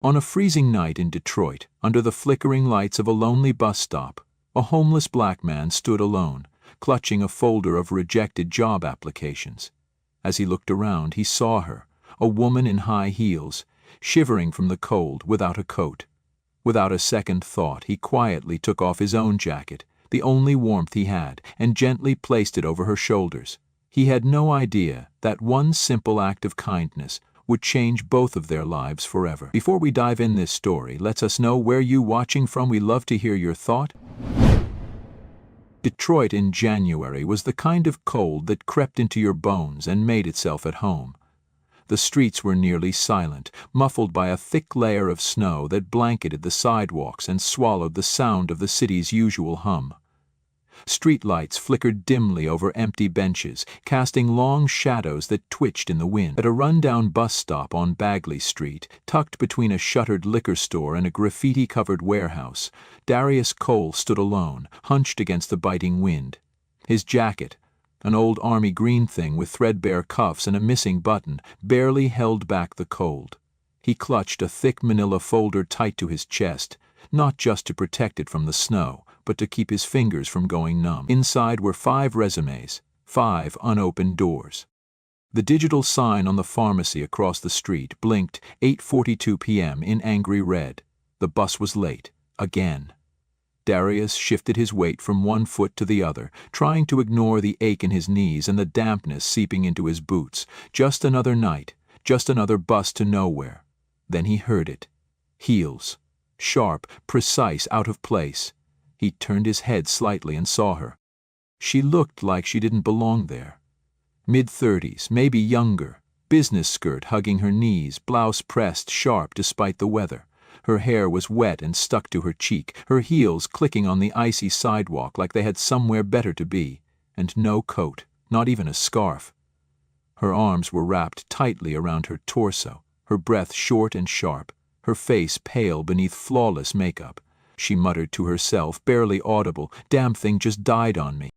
On a freezing night in Detroit, under the flickering lights of a lonely bus stop, a homeless black man stood alone, clutching a folder of rejected job applications. As he looked around, he saw her, a woman in high heels, shivering from the cold without a coat. Without a second thought, he quietly took off his own jacket, the only warmth he had, and gently placed it over her shoulders. He had no idea that one simple act of kindness would change both of their lives forever. Before we dive in this story, let us know where you watching from. We love to hear your thought. Detroit in January was the kind of cold that crept into your bones and made itself at home. The streets were nearly silent, muffled by a thick layer of snow that blanketed the sidewalks and swallowed the sound of the city's usual hum. Streetlights flickered dimly over empty benches, casting long shadows that twitched in the wind. At a rundown bus stop on Bagley Street, tucked between a shuttered liquor store and a graffiti-covered warehouse, Darius Cole stood alone, hunched against the biting wind. His jacket, an old army green thing with threadbare cuffs and a missing button, barely held back the cold. He clutched a thick manila folder tight to his chest, not just to protect it from the snow, but to keep his fingers from going numb. Inside were 5 resumes, 5 unopened doors. The digital sign on the pharmacy across the street blinked 8:42 p.m. in angry red. The bus was late, again. Darius shifted his weight from one foot to the other, trying to ignore the ache in his knees and the dampness seeping into his boots. Just another night, just another bus to nowhere. Then he heard it. Heels. Sharp, precise, out of place. He turned his head slightly and saw her. She looked like she didn't belong there. Mid-30s, maybe younger, business skirt hugging her knees, blouse pressed sharp despite the weather. Her hair was wet and stuck to her cheek, her heels clicking on the icy sidewalk like they had somewhere better to be, and no coat, not even a scarf. Her arms were wrapped tightly around her torso, her breath short and sharp, her face pale beneath flawless makeup. She muttered to herself, barely audible, "Damn thing just died on me."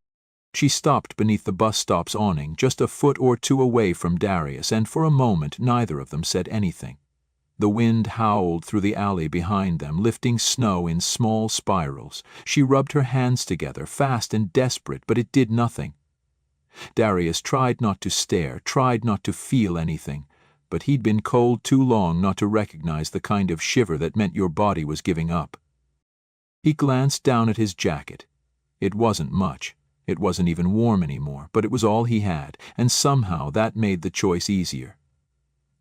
She stopped beneath the bus stop's awning, just a foot or two away from Darius, and for a moment neither of them said anything. The wind howled through the alley behind them, lifting snow in small spirals. She rubbed her hands together, fast and desperate, but it did nothing. Darius tried not to stare, tried not to feel anything, but he'd been cold too long not to recognize the kind of shiver that meant your body was giving up. He glanced down at his jacket. It wasn't much. It wasn't even warm anymore, but it was all he had, and somehow that made the choice easier.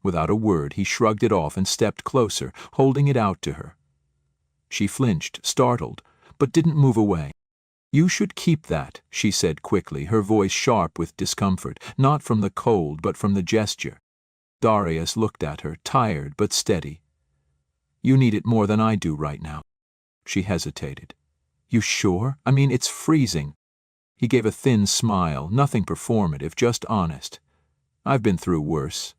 Without a word, he shrugged it off and stepped closer, holding it out to her. She flinched, startled, but didn't move away. "You should keep that," she said quickly, her voice sharp with discomfort, not from the cold but from the gesture. Darius looked at her, tired but steady. "You need it more than I do right now." She hesitated. "You sure? I mean, it's freezing." He gave a thin smile, nothing performative, just honest. "I've been through worse."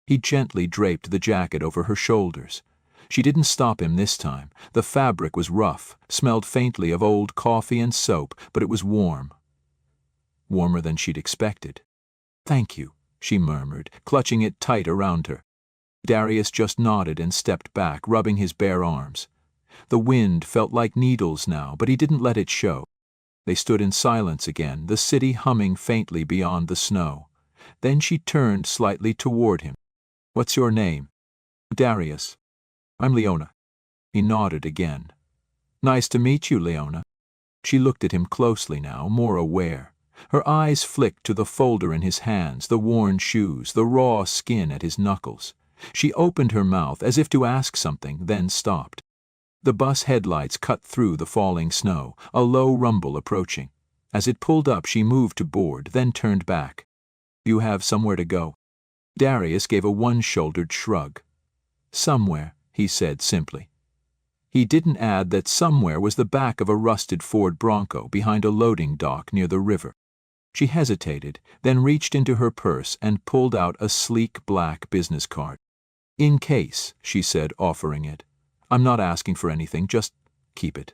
He gently draped the jacket over her shoulders. She didn't stop him this time. The fabric was rough, smelled faintly of old coffee and soap, but it was warm. Warmer than she'd expected. "Thank you," she murmured, clutching it tight around her. Darius just nodded and stepped back, rubbing his bare arms. The wind felt like needles now, but he didn't let it show. They stood in silence again, the city humming faintly beyond the snow. Then she turned slightly toward him. "What's your name?" "Darius." "I'm Leona." He nodded again. "Nice to meet you, Leona." She looked at him closely now, more aware. Her eyes flicked to the folder in his hands, the worn shoes, the raw skin at his knuckles. She opened her mouth as if to ask something, then stopped. The bus headlights cut through the falling snow, a low rumble approaching. As it pulled up, she moved to board, then turned back. "You have somewhere to go?" Darius gave a one-shouldered shrug. "Somewhere," he said simply. He didn't add that somewhere was the back of a rusted Ford Bronco behind a loading dock near the river. She hesitated, then reached into her purse and pulled out a sleek black business card. "In case," she said, offering it. "I'm not asking for anything, just keep it."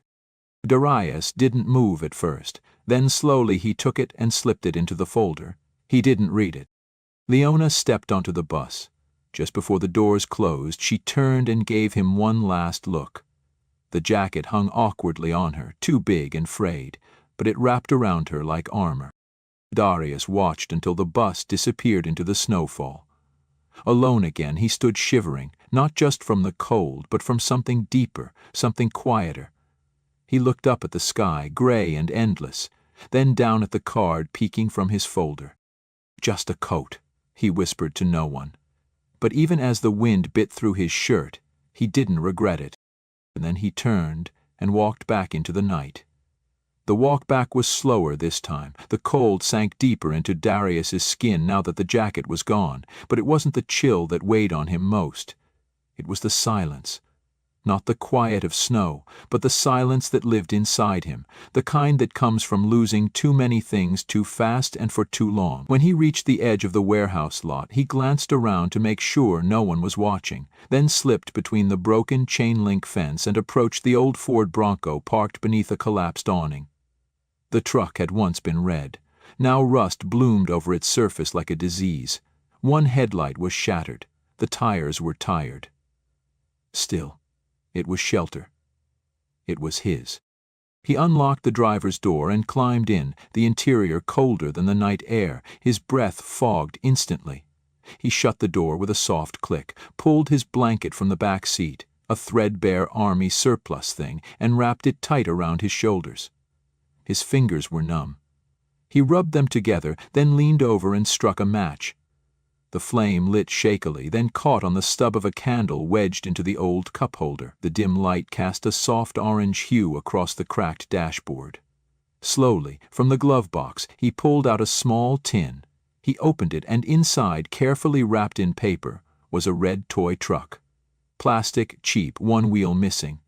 Darius didn't move at first. Then slowly he took it and slipped it into the folder. He didn't read it. Leona stepped onto the bus. Just before the doors closed, she turned and gave him one last look. The jacket hung awkwardly on her, too big and frayed, but it wrapped around her like armor. Darius watched until the bus disappeared into the snowfall. Alone again, he stood shivering, not just from the cold, but from something deeper, something quieter. He looked up at the sky, gray and endless, then down at the card peeking from his folder. "Just a coat," he whispered to no one. But even as the wind bit through his shirt, he didn't regret it. And then he turned and walked back into the night. The walk back was slower this time. The cold sank deeper into Darius's skin now that the jacket was gone, but it wasn't the chill that weighed on him most. It was the silence. Not the quiet of snow, but the silence that lived inside him, the kind that comes from losing too many things too fast and for too long. When he reached the edge of the warehouse lot, he glanced around to make sure no one was watching, then slipped between the broken chain-link fence and approached the old Ford Bronco parked beneath a collapsed awning. The truck had once been red. Now rust bloomed over its surface like a disease. One headlight was shattered. The tires were tired. Still, it was shelter. It was his. He unlocked the driver's door and climbed in, the interior colder than the night air, his breath fogged instantly. He shut the door with a soft click, pulled his blanket from the back seat, a threadbare army surplus thing, and wrapped it tight around his shoulders. His fingers were numb. He rubbed them together, then leaned over and struck a match. The flame lit shakily, then caught on the stub of a candle wedged into the old cup holder. The dim light cast a soft orange hue across the cracked dashboard. Slowly, from the glove box, he pulled out a small tin. He opened it, and inside, carefully wrapped in paper, was a red toy truck. Plastic, cheap, one wheel missing.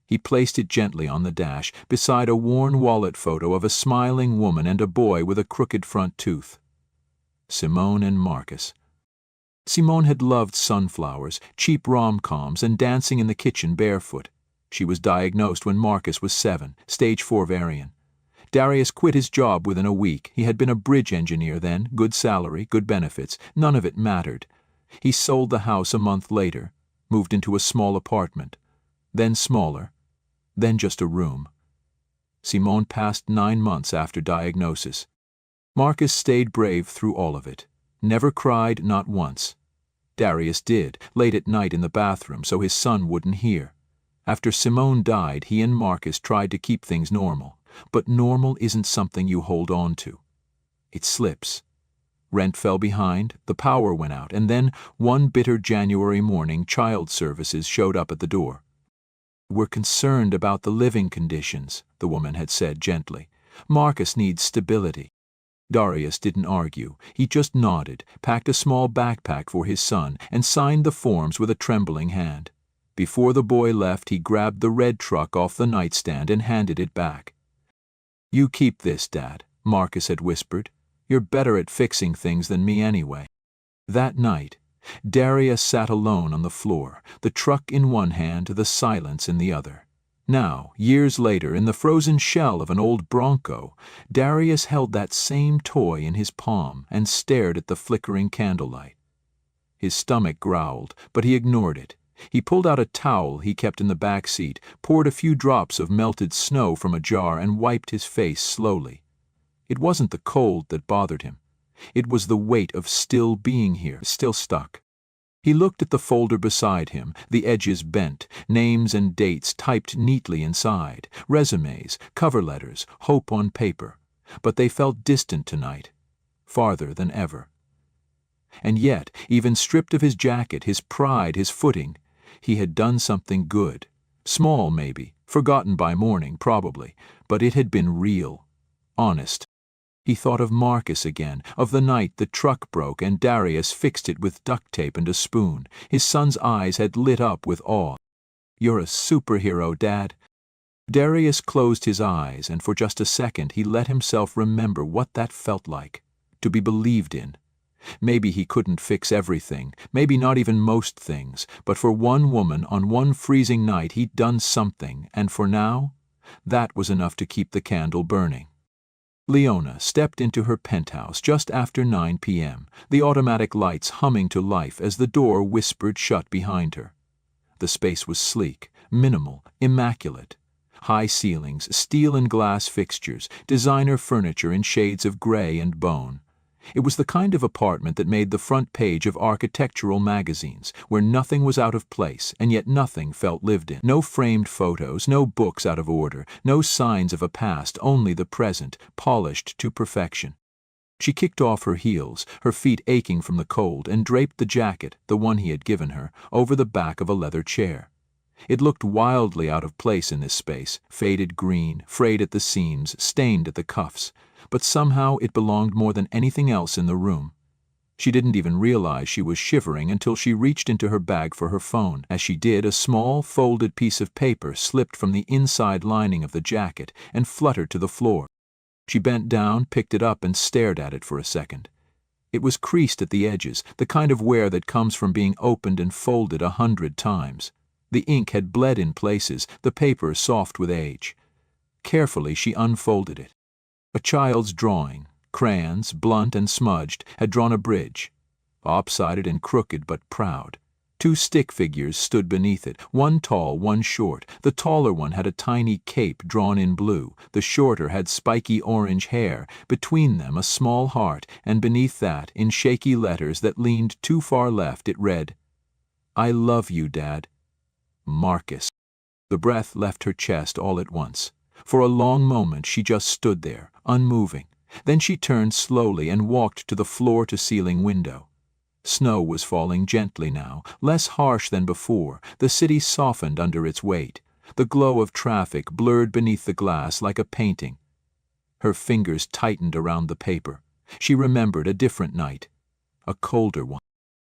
He placed it gently on the dash, beside a worn wallet photo of a smiling woman and a boy with a crooked front tooth. Simone and Marcus. Simone had loved sunflowers, cheap rom-coms, and dancing in the kitchen barefoot. She was diagnosed when Marcus was 7, stage 4 variant. Darius quit his job within a week. He had been a bridge engineer then, good salary, good benefits. None of it mattered. He sold the house a month later, moved into a small apartment, then smaller, then just a room. Simone passed 9 months after diagnosis. Marcus stayed brave through all of it. Never cried, not once. Darius did, late at night in the bathroom so his son wouldn't hear. After Simone died, he and Marcus tried to keep things normal. But normal isn't something you hold on to. It slips. Rent fell behind, the power went out, and then, one bitter January morning, child services showed up at the door. "We're concerned about the living conditions," the woman had said gently. "Marcus needs stability." Darius didn't argue. He just nodded, packed a small backpack for his son, and signed the forms with a trembling hand. Before the boy left, he grabbed the red truck off the nightstand and handed it back. "You keep this, Dad," Marcus had whispered. "You're better at fixing things than me anyway." That night, Darius sat alone on the floor, the truck in one hand, the silence in the other. Now, years later, in the frozen shell of an old Bronco, Darius held that same toy in his palm and stared at the flickering candlelight. His stomach growled, but he ignored it. He pulled out a towel he kept in the back seat, poured a few drops of melted snow from a jar, and wiped his face slowly. It wasn't the cold that bothered him. It was the weight of still being here, still stuck. He looked at the folder beside him, the edges bent, names and dates typed neatly inside, resumes, cover letters, hope on paper. But they felt distant tonight, farther than ever. And yet, even stripped of his jacket, his pride, his footing, he had done something good. Small, maybe, forgotten by morning, probably, but it had been real, honest. He thought of Marcus again, of the night the truck broke and Darius fixed it with duct tape and a spoon. His son's eyes had lit up with awe. "You're a superhero, Dad." Darius closed his eyes, and for just a second he let himself remember what that felt like, to be believed in. Maybe he couldn't fix everything, maybe not even most things, but for one woman on one freezing night he'd done something, and for now, that was enough to keep the candle burning. Leona stepped into her penthouse just after 9 p.m., the automatic lights humming to life as the door whispered shut behind her. The space was sleek, minimal, immaculate. High ceilings, steel and glass fixtures, designer furniture in shades of gray and bone. It was the kind of apartment that made the front page of architectural magazines, where nothing was out of place and yet nothing felt lived in. No framed photos, no books out of order, no signs of a past, only the present, polished to perfection. She kicked off her heels, her feet aching from the cold, and draped the jacket, the one he had given her, over the back of a leather chair. It looked wildly out of place in this space, faded green, frayed at the seams, stained at the cuffs, but somehow it belonged more than anything else in the room. She didn't even realize she was shivering until she reached into her bag for her phone. As she did, a small, folded piece of paper slipped from the inside lining of the jacket and fluttered to the floor. She bent down, picked it up, and stared at it for a second. It was creased at the edges, the kind of wear that comes from being opened and folded 100 times. The ink had bled in places, the paper soft with age. Carefully she unfolded it. A child's drawing, crayons, blunt and smudged, had drawn a bridge. Lopsided and crooked but proud. 2 stick figures stood beneath it, one tall, one short. The taller one had a tiny cape drawn in blue. The shorter had spiky orange hair. Between them a small heart, and beneath that, in shaky letters that leaned too far left, it read, "I love you, Dad. Marcus." The breath left her chest all at once. For a long moment she just stood there, unmoving. Then she turned slowly and walked to the floor-to-ceiling window. Snow was falling gently now, less harsh than before. The city softened under its weight. The glow of traffic blurred beneath the glass like a painting. Her fingers tightened around the paper. She remembered a different night, a colder one.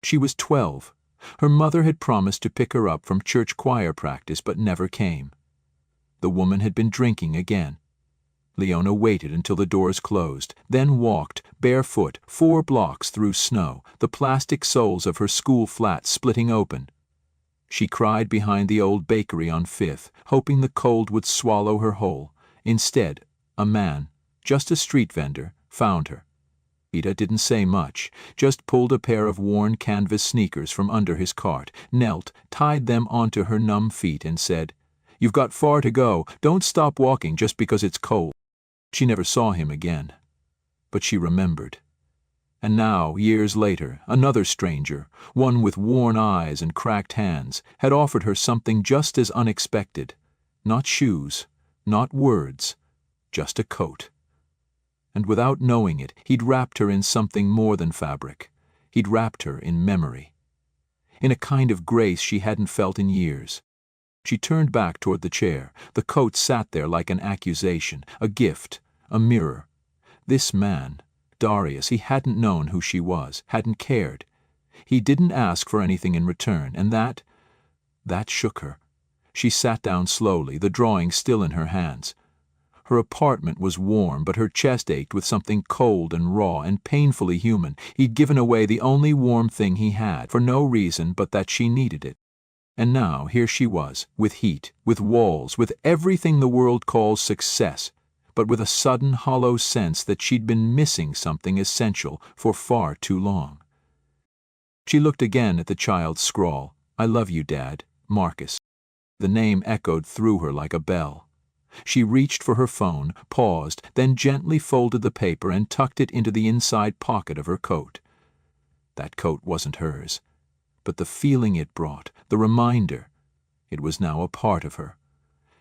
She was 12. Her mother had promised to pick her up from church choir practice but never came. The woman had been drinking again. Leona waited until the doors closed, then walked, barefoot, 4 blocks through snow, the plastic soles of her school flat splitting open. She cried behind the old bakery on 5th, hoping the cold would swallow her whole. Instead, a man, just a street vendor, found her. Ida didn't say much, just pulled a pair of worn canvas sneakers from under his cart, knelt, tied them onto her numb feet, and said, "You've got far to go. Don't stop walking just because it's cold." She never saw him again, but she remembered. And now, years later, another stranger, one with worn eyes and cracked hands, had offered her something just as unexpected. Not shoes, not words, just a coat. And without knowing it, he'd wrapped her in something more than fabric. He'd wrapped her in memory. In a kind of grace she hadn't felt in years. She turned back toward the chair. The coat sat there like an accusation, a gift, a mirror. This man, Darius, he hadn't known who she was, hadn't cared. He didn't ask for anything in return, and that shook her. She sat down slowly, the drawing still in her hands. Her apartment was warm, but her chest ached with something cold and raw and painfully human. He'd given away the only warm thing he had, for no reason but that she needed it. And now here she was, with heat, with walls, with everything the world calls success, but with a sudden hollow sense that she'd been missing something essential for far too long. She looked again at the child's scrawl, "I love you, Dad, Marcus." The name echoed through her like a bell. She reached for her phone, paused, then gently folded the paper and tucked it into the inside pocket of her coat. That coat wasn't hers, but the feeling it brought, the reminder, it was now a part of her.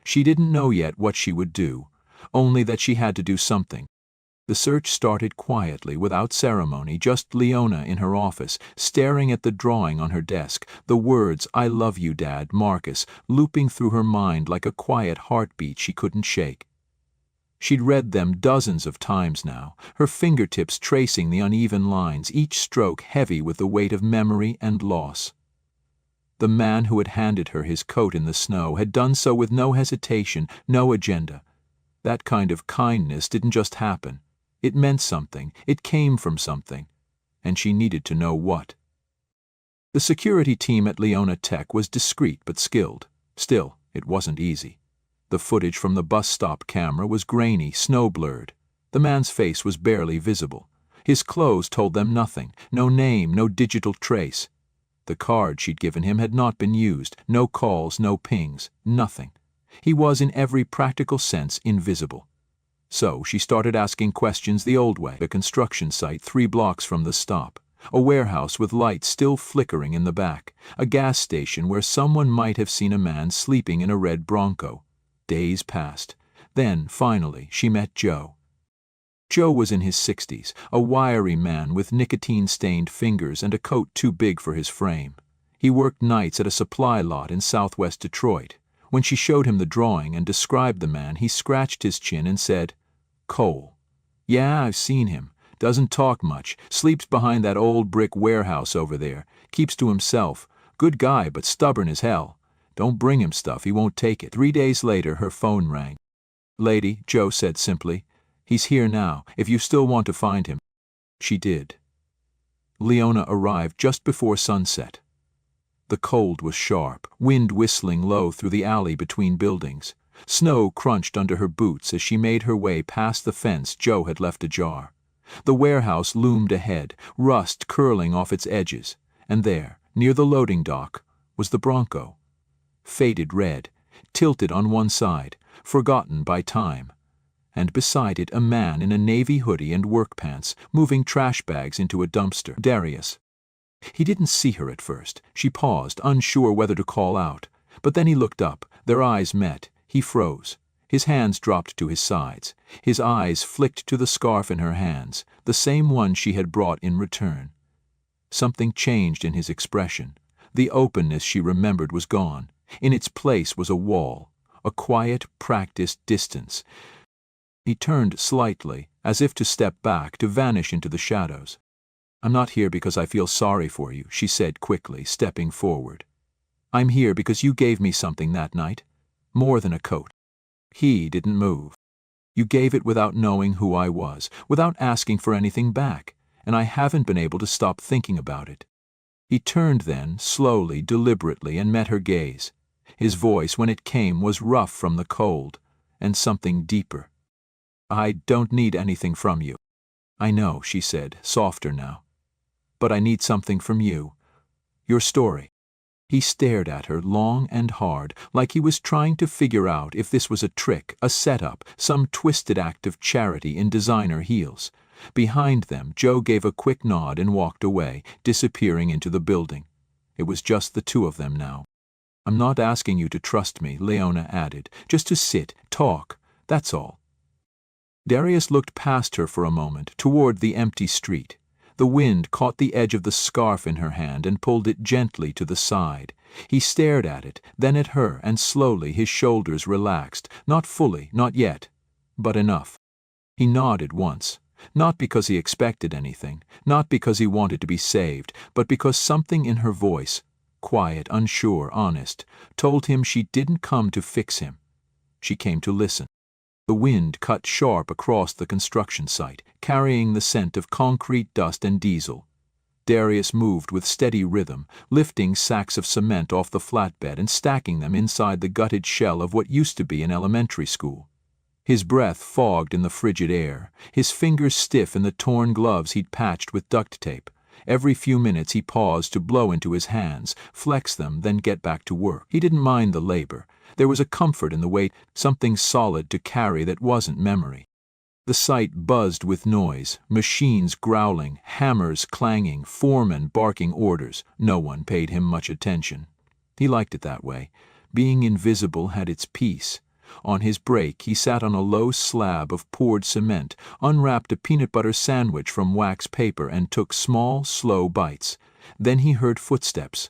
She didn't know yet what she would do, only that she had to do something. The search started quietly, without ceremony, just Leona in her office, staring at the drawing on her desk, the words, "I love you, Dad, Marcus," looping through her mind like a quiet heartbeat she couldn't shake. She'd read them dozens of times now, her fingertips tracing the uneven lines, each stroke heavy with the weight of memory and loss. The man who had handed her his coat in the snow had done so with no hesitation, no agenda. That kind of kindness didn't just happen. It meant something, it came from something, and she needed to know what. The security team at Leona Tech was discreet but skilled. Still, it wasn't easy. The footage from the bus stop camera was grainy, snow-blurred. The man's face was barely visible. His clothes told them nothing, no name, no digital trace. The card she'd given him had not been used, no calls, no pings, nothing. He was in every practical sense invisible. So she started asking questions the old way. A construction site 3 blocks from the stop, a warehouse with lights still flickering in the back, a gas station where someone might have seen a man sleeping in a red Bronco. Days passed. Then, finally, she met Joe. Joe was in his 60s, a wiry man with nicotine-stained fingers and a coat too big for his frame. He worked nights at a supply lot in southwest Detroit. When she showed him the drawing and described the man, he scratched his chin and said, "Cole. Yeah, I've seen him. Doesn't talk much, sleeps behind that old brick warehouse over there, keeps to himself. Good guy, but stubborn as hell. Don't bring him stuff, he won't take it." 3 days later, her phone rang. "Lady," Joe said simply, "he's here now, if you still want to find him." She did. Leona arrived just before sunset. The cold was sharp, wind whistling low through the alley between buildings. Snow crunched under her boots as she made her way past the fence Joe had left ajar. The warehouse loomed ahead, rust curling off its edges, and there, near the loading dock, was the Bronco. Faded red, tilted on one side, forgotten by time. And beside it a man in a navy hoodie and work pants, moving trash bags into a dumpster. Darius. He didn't see her at first. She paused, unsure whether to call out. But then he looked up. Their eyes met. He froze. His hands dropped to his sides. His eyes flicked to the scarf in her hands, the same one she had brought in return. Something changed in his expression. The openness she remembered was gone. In its place was a wall, a quiet, practiced distance. He turned slightly, as if to step back, to vanish into the shadows. "I'm not here because I feel sorry for you," she said quickly, stepping forward. "I'm here because you gave me something that night. More than a coat." He didn't move. "You gave it without knowing who I was, without asking for anything back, and I haven't been able to stop thinking about it." He turned then, slowly, deliberately, and met her gaze. His voice, when it came, was rough from the cold, and something deeper. "I don't need anything from you." "I know," she said, softer now. "But I need something from you. Your story." He stared at her long and hard, like he was trying to figure out if this was a trick, a setup, some twisted act of charity in designer heels. Behind them, Joe gave a quick nod and walked away, disappearing into the building. It was just the two of them now. "I'm not asking you to trust me," Leona added. "Just to sit, talk, that's all." Darius looked past her for a moment, toward the empty street. The wind caught the edge of the scarf in her hand and pulled it gently to the side. He stared at it, then at her, and slowly his shoulders relaxed, not fully, not yet, but enough. He nodded once, not because he expected anything, not because he wanted to be saved, but because something in her voice, quiet, unsure, honest, told him she didn't come to fix him. She came to listen. The wind cut sharp across the construction site, carrying the scent of concrete dust and diesel. Darius moved with steady rhythm, lifting sacks of cement off the flatbed and stacking them inside the gutted shell of what used to be an elementary school. His breath fogged in the frigid air, his fingers stiff in the torn gloves he'd patched with duct tape. Every few minutes he paused to blow into his hands, flex them, then get back to work. He didn't mind the labor. There was a comfort in the weight, something solid to carry that wasn't memory. The site buzzed with noise, machines growling, hammers clanging, foremen barking orders. No one paid him much attention. He liked it that way. Being invisible had its peace. On his break, he sat on a low slab of poured cement, unwrapped a peanut butter sandwich from wax paper, and took small, slow bites. Then he heard footsteps.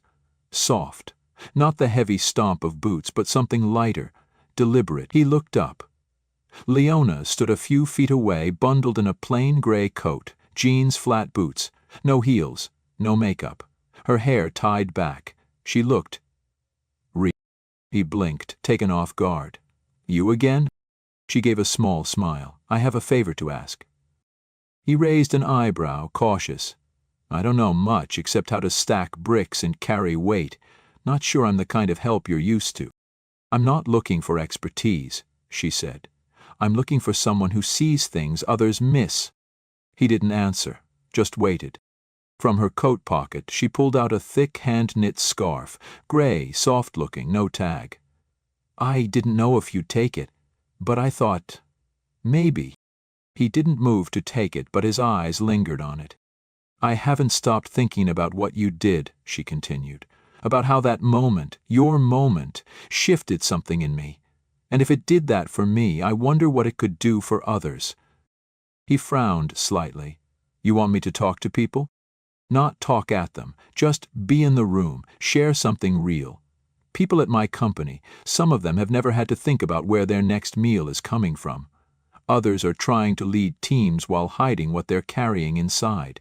Soft. Not the heavy stomp of boots, but something lighter, deliberate. He looked up. Leona stood a few feet away, bundled in a plain gray coat, jeans, flat boots, no heels, no makeup. Her hair tied back. She looked real. He blinked, taken off guard. "You again?" She gave a small smile. "I have a favor to ask." He raised an eyebrow, cautious. "I don't know much except how to stack bricks and carry weight. Not sure I'm the kind of help you're used to." "I'm not looking for expertise," she said. I'm looking for someone who sees things others miss." He didn't answer, just waited. From her coat pocket, she pulled out a thick hand-knit scarf, gray, soft-looking, no tag. "I didn't know if you'd take it, but I thought, maybe." He didn't move to take it, but his eyes lingered on it. "I haven't stopped thinking about what you did," she continued, "about how that moment, your moment, shifted something in me. And if it did that for me, I wonder what it could do for others." He frowned slightly. "You want me to talk to people?" "Not talk at them, just be in the room, share something real. People at my company, some of them have never had to think about where their next meal is coming from. Others are trying to lead teams while hiding what they're carrying inside.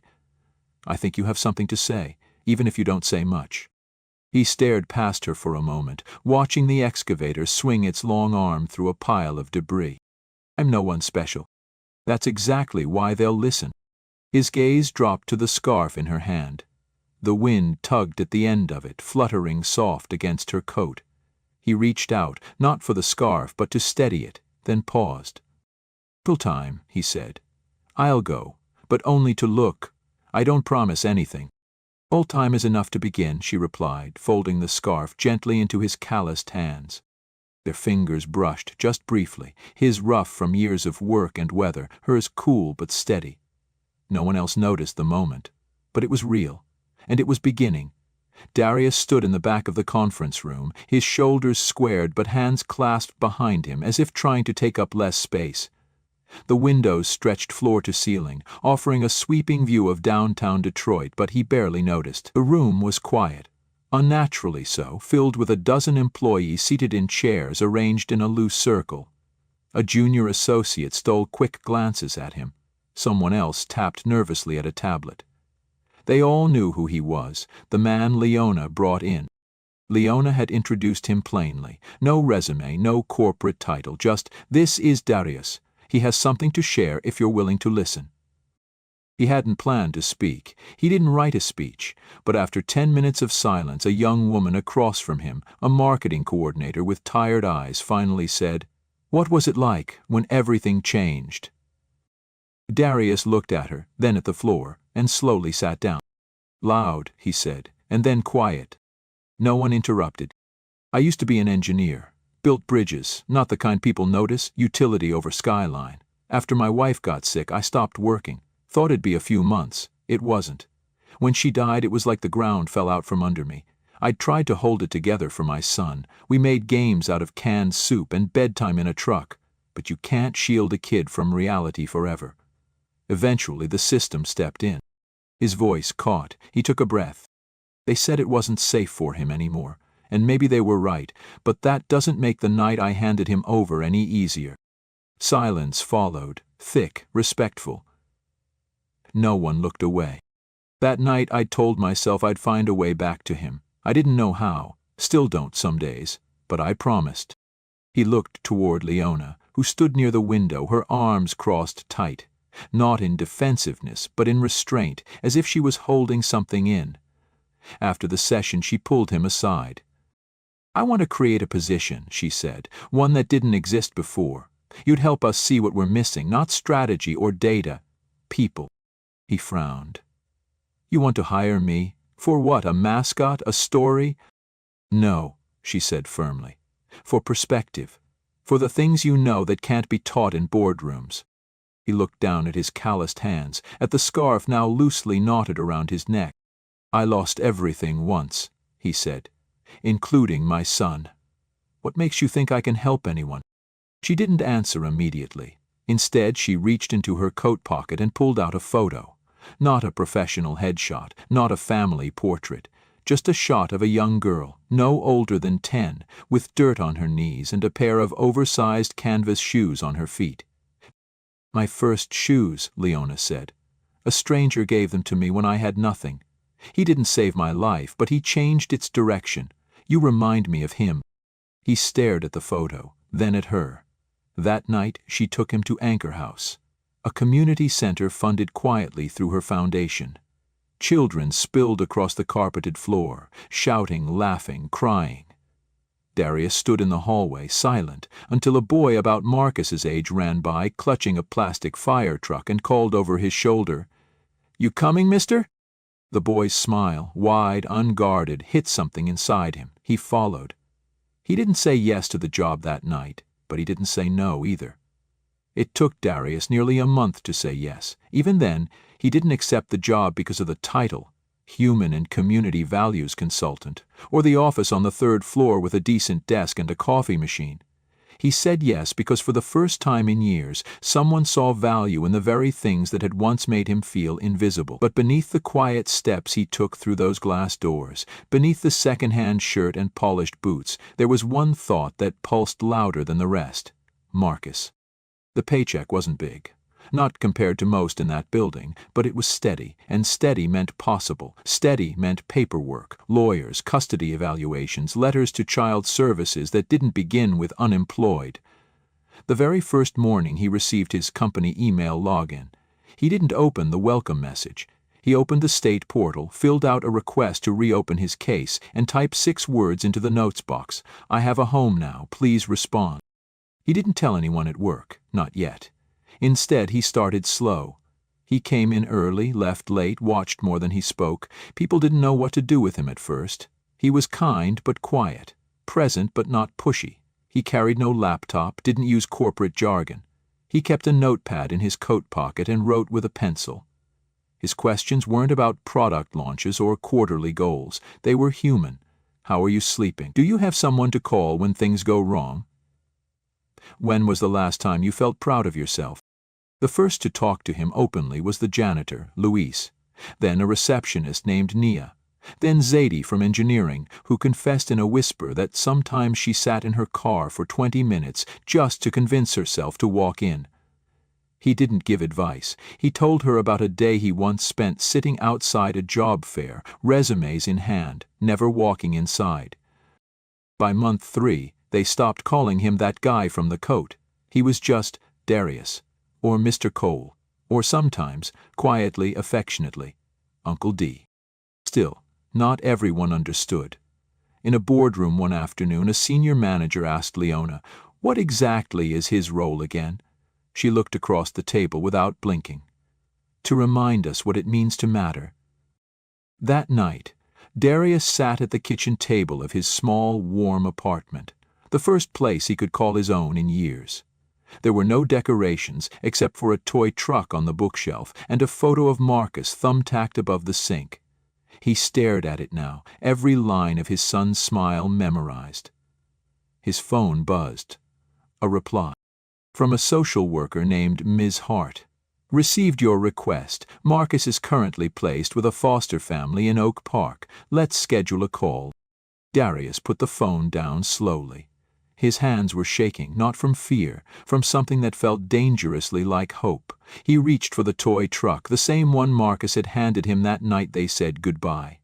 I think you have something to say, even if you don't say much." He stared past her for a moment, watching the excavator swing its long arm through a pile of debris. "I'm no one special. That's exactly why they'll listen." His gaze dropped to the scarf in her hand. The wind tugged at the end of it, fluttering soft against her coat. He reached out, not for the scarf, but to steady it, then paused. "Full time," he said. "I'll go, but only to look. I don't promise anything." "Full time is enough to begin," she replied, folding the scarf gently into his calloused hands. Their fingers brushed just briefly, his rough from years of work and weather, hers cool but steady. No one else noticed the moment, but it was real, and it was beginning. Darius stood in the back of the conference room, his shoulders squared but hands clasped behind him as if trying to take up less space. The windows stretched floor to ceiling, offering a sweeping view of downtown Detroit, but he barely noticed. The room was quiet, unnaturally so, filled with a dozen employees seated in chairs arranged in a loose circle. A junior associate stole quick glances at him. Someone else tapped nervously at a tablet. They all knew who he was, the man Leona brought in. Leona had introduced him plainly. No resume, no corporate title, just, "This is Darius. He has something to share if you're willing to listen." He hadn't planned to speak. He didn't write a speech, but after 10 minutes of silence, a young woman across from him, a marketing coordinator with tired eyes, finally said, "What was it like when everything changed?" Darius looked at her, then at the floor, and slowly sat down. "Loud," he said, and then quiet. No one interrupted. "I used to be an engineer. Built bridges, not the kind people notice, utility over skyline. After my wife got sick, I stopped working. Thought it'd be a few months. It wasn't. When she died, it was like the ground fell out from under me. I'd tried to hold it together for my son. We made games out of canned soup and bedtime in a truck. But you can't shield a kid from reality forever. Eventually, the system stepped in." His voice caught. He took a breath. "They said it wasn't safe for him anymore, and maybe they were right, but that doesn't make the night I handed him over any easier." Silence followed, thick, respectful. No one looked away. "That night I told myself I'd find a way back to him. I didn't know how, still don't some days, but I promised." He looked toward Leona, who stood near the window, her arms crossed tight. Not in defensiveness, but in restraint, as if she was holding something in. After the session, she pulled him aside. "I want to create a position," she said, "one that didn't exist before. You'd help us see what we're missing, not strategy or data. People." He frowned. "You want to hire me? For what, a mascot, a story?" "No," she said firmly. "For perspective. For the things you know that can't be taught in boardrooms." He looked down at his calloused hands, at the scarf now loosely knotted around his neck. "I lost everything once," he said, "including my son. What makes you think I can help anyone?" She didn't answer immediately. Instead, she reached into her coat pocket and pulled out a photo. Not a professional headshot, not a family portrait, just a shot of a young girl, no older than 10, with dirt on her knees and a pair of oversized canvas shoes on her feet. "My first shoes," Leona said. "A stranger gave them to me when I had nothing. He didn't save my life, but he changed its direction. You remind me of him." He stared at the photo, then at her. That night, she took him to Anchor House, a community center funded quietly through her foundation. Children spilled across the carpeted floor, shouting, laughing, crying. Darius stood in the hallway, silent, until a boy about Marcus's age ran by, clutching a plastic fire truck, and called over his shoulder, "You coming, mister?" The boy's smile, wide, unguarded, hit something inside him. He followed. He didn't say yes to the job that night, but he didn't say no either. It took Darius nearly a month to say yes. Even then, he didn't accept the job because of the title, Human and Community Values Consultant, or the office on the third floor with a decent desk and a coffee machine. He said yes because for the first time in years, someone saw value in the very things that had once made him feel invisible. But beneath the quiet steps he took through those glass doors, beneath the second-hand shirt and polished boots, there was one thought that pulsed louder than the rest: Marcus. The paycheck wasn't big. Not compared to most in that building, but it was steady, and steady meant possible. Steady meant paperwork, lawyers, custody evaluations, letters to child services that didn't begin with unemployed. The very first morning he received his company email login. He didn't open the welcome message. He opened the state portal, filled out a request to reopen his case, and typed 6 words into the notes box: "I have a home now, please respond." He didn't tell anyone at work, not yet. Instead, he started slow. He came in early, left late, watched more than he spoke. People didn't know what to do with him at first. He was kind but quiet, present but not pushy. He carried no laptop, didn't use corporate jargon. He kept a notepad in his coat pocket and wrote with a pencil. His questions weren't about product launches or quarterly goals. They were human. How are you sleeping? Do you have someone to call when things go wrong? When was the last time you felt proud of yourself? The first to talk to him openly was the janitor, Luis, then a receptionist named Nia, then Zadie from engineering, who confessed in a whisper that sometimes she sat in her car for 20 minutes just to convince herself to walk in. He didn't give advice. He told her about a day he once spent sitting outside a job fair, resumes in hand, never walking inside. By month 3, they stopped calling him that guy from the coat. He was just Darius, or Mr. Cole, or sometimes, quietly, affectionately, Uncle D. Still, not everyone understood. In a boardroom one afternoon, a senior manager asked Leona, "What exactly is his role again?" She looked across the table without blinking. "To remind us what it means to matter." That night, Darius sat at the kitchen table of his small, warm apartment, the first place he could call his own in years. There were no decorations except for a toy truck on the bookshelf and a photo of Marcus thumbtacked above the sink. He stared at it now, every line of his son's smile memorized. His phone buzzed. A reply. From a social worker named Ms. Hart. "Received your request. Marcus is currently placed with a foster family in Oak Park. Let's schedule a call." Darius put the phone down slowly. His hands were shaking, not from fear, from something that felt dangerously like hope. He reached for the toy truck, the same one Marcus had handed him that night they said goodbye.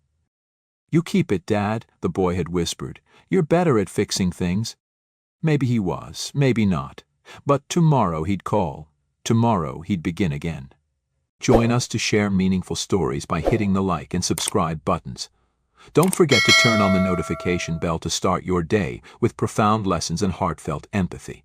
"You keep it, Dad," the boy had whispered. "You're better at fixing things." Maybe he was, maybe not. But tomorrow he'd call. Tomorrow he'd begin again. Join us to share meaningful stories by hitting the like and subscribe buttons. Don't forget to turn on the notification bell to start your day with profound lessons and heartfelt empathy.